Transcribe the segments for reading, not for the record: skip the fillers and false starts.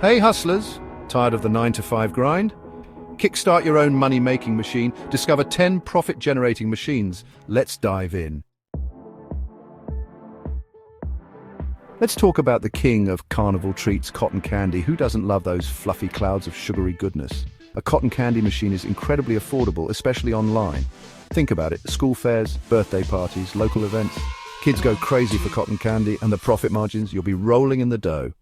Hey hustlers, tired of the 9 to 5 grind? Kickstart your own money-making machine, discover 10 profit-generating machines. Let's dive in. Let's talk about the king of carnival treats, cotton candy. Who doesn't love those fluffy clouds of sugary goodness? A cotton candy machine is incredibly affordable, especially online. Think about it, school fairs, birthday parties, local events. Kids go crazy for cotton candy, and the profit margins, you'll be rolling in the dough.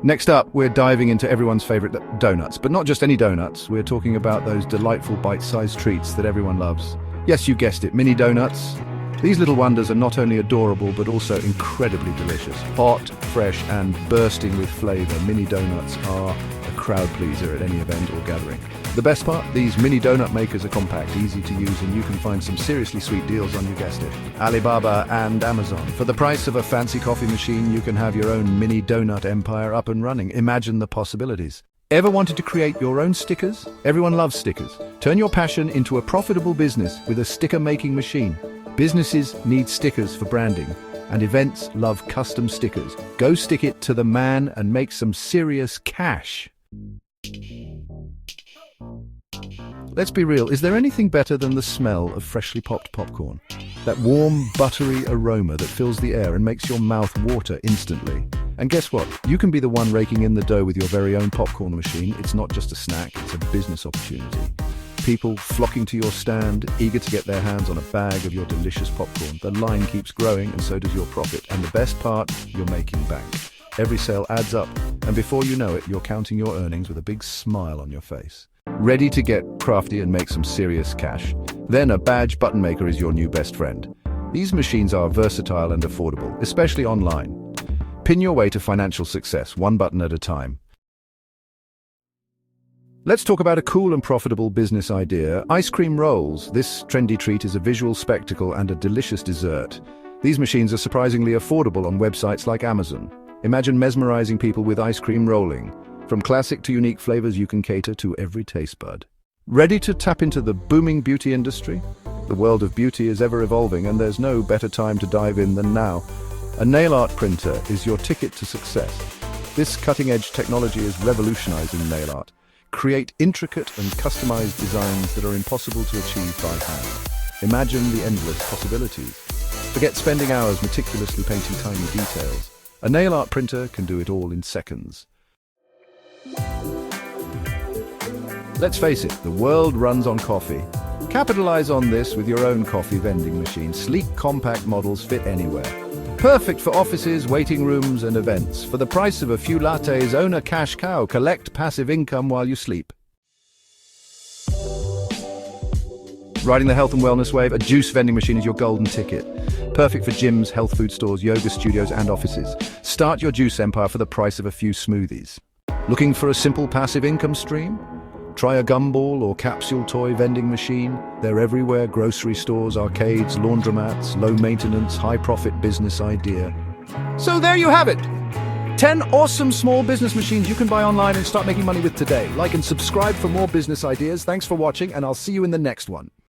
Next up, we're diving into everyone's favorite donuts, but not just any donuts. We're talking about those delightful bite-sized treats that everyone loves. Yes, you guessed it, mini donuts. These little wonders are not only adorable, but also incredibly delicious. Hot, fresh, and bursting with flavor, mini donuts are a crowd pleaser at any event or gathering. The best part? These mini donut makers are compact, easy to use, and you can find some seriously sweet deals on, you guessed it, Alibaba and Amazon. For the price of a fancy coffee machine, you can have your own mini donut empire up and running. Imagine the possibilities. Ever wanted to create your own stickers? Everyone loves stickers. Turn your passion into a profitable business with a sticker-making machine. Businesses need stickers for branding, and events love custom stickers. Go stick it to the man and make some serious cash. Let's be real, is there anything better than the smell of freshly popped popcorn? That warm, buttery aroma that fills the air and makes your mouth water instantly. And guess what? You can be the one raking in the dough with your very own popcorn machine. It's not just a snack, it's a business opportunity. People flocking to your stand, eager to get their hands on a bag of your delicious popcorn. The line keeps growing, and so does your profit. And the best part, you're making bank. Every sale adds up, and before you know it, you're counting your earnings with a big smile on your face. Ready to get crafty and make some serious cash? Then a badge button maker is your new best friend. These machines are versatile and affordable, especially online. Pin your way to financial success, one button at a time. Let's talk about a cool and profitable business idea. Ice cream rolls. This trendy treat is a visual spectacle and a delicious dessert. These machines are surprisingly affordable on websites like Amazon. Imagine mesmerizing people with ice cream rolling. From classic to unique flavors, you can cater to every taste bud. Ready to tap into the booming beauty industry? The world of beauty is ever evolving, and there's no better time to dive in than now. A nail art printer is your ticket to success. This cutting-edge technology is revolutionizing nail art. Create intricate and customized designs that are impossible to achieve by hand. Imagine the endless possibilities. Forget spending hours meticulously painting tiny details. A nail art printer can do it all in seconds. Let's face it, the world runs on coffee. Capitalize on this with your own coffee vending machine. Sleek, compact models fit anywhere. Perfect for offices, waiting rooms, and events. For the price of a few lattes, own a cash cow. Collect passive income while you sleep. Riding the health and wellness wave, a juice vending machine is your golden ticket. Perfect for gyms, health food stores, yoga studios, and offices. Start your juice empire for the price of a few smoothies. Looking for a simple passive income stream? Try a Gumball or Capsule toy vending machine. They're everywhere: grocery stores, arcades, laundromats. Low maintenance, high profit business idea. So there you have it. 10 awesome small business machines you can buy online and start making money with today. Like and subscribe for more business ideas. Thanks for watching, and I'll see you in the next one.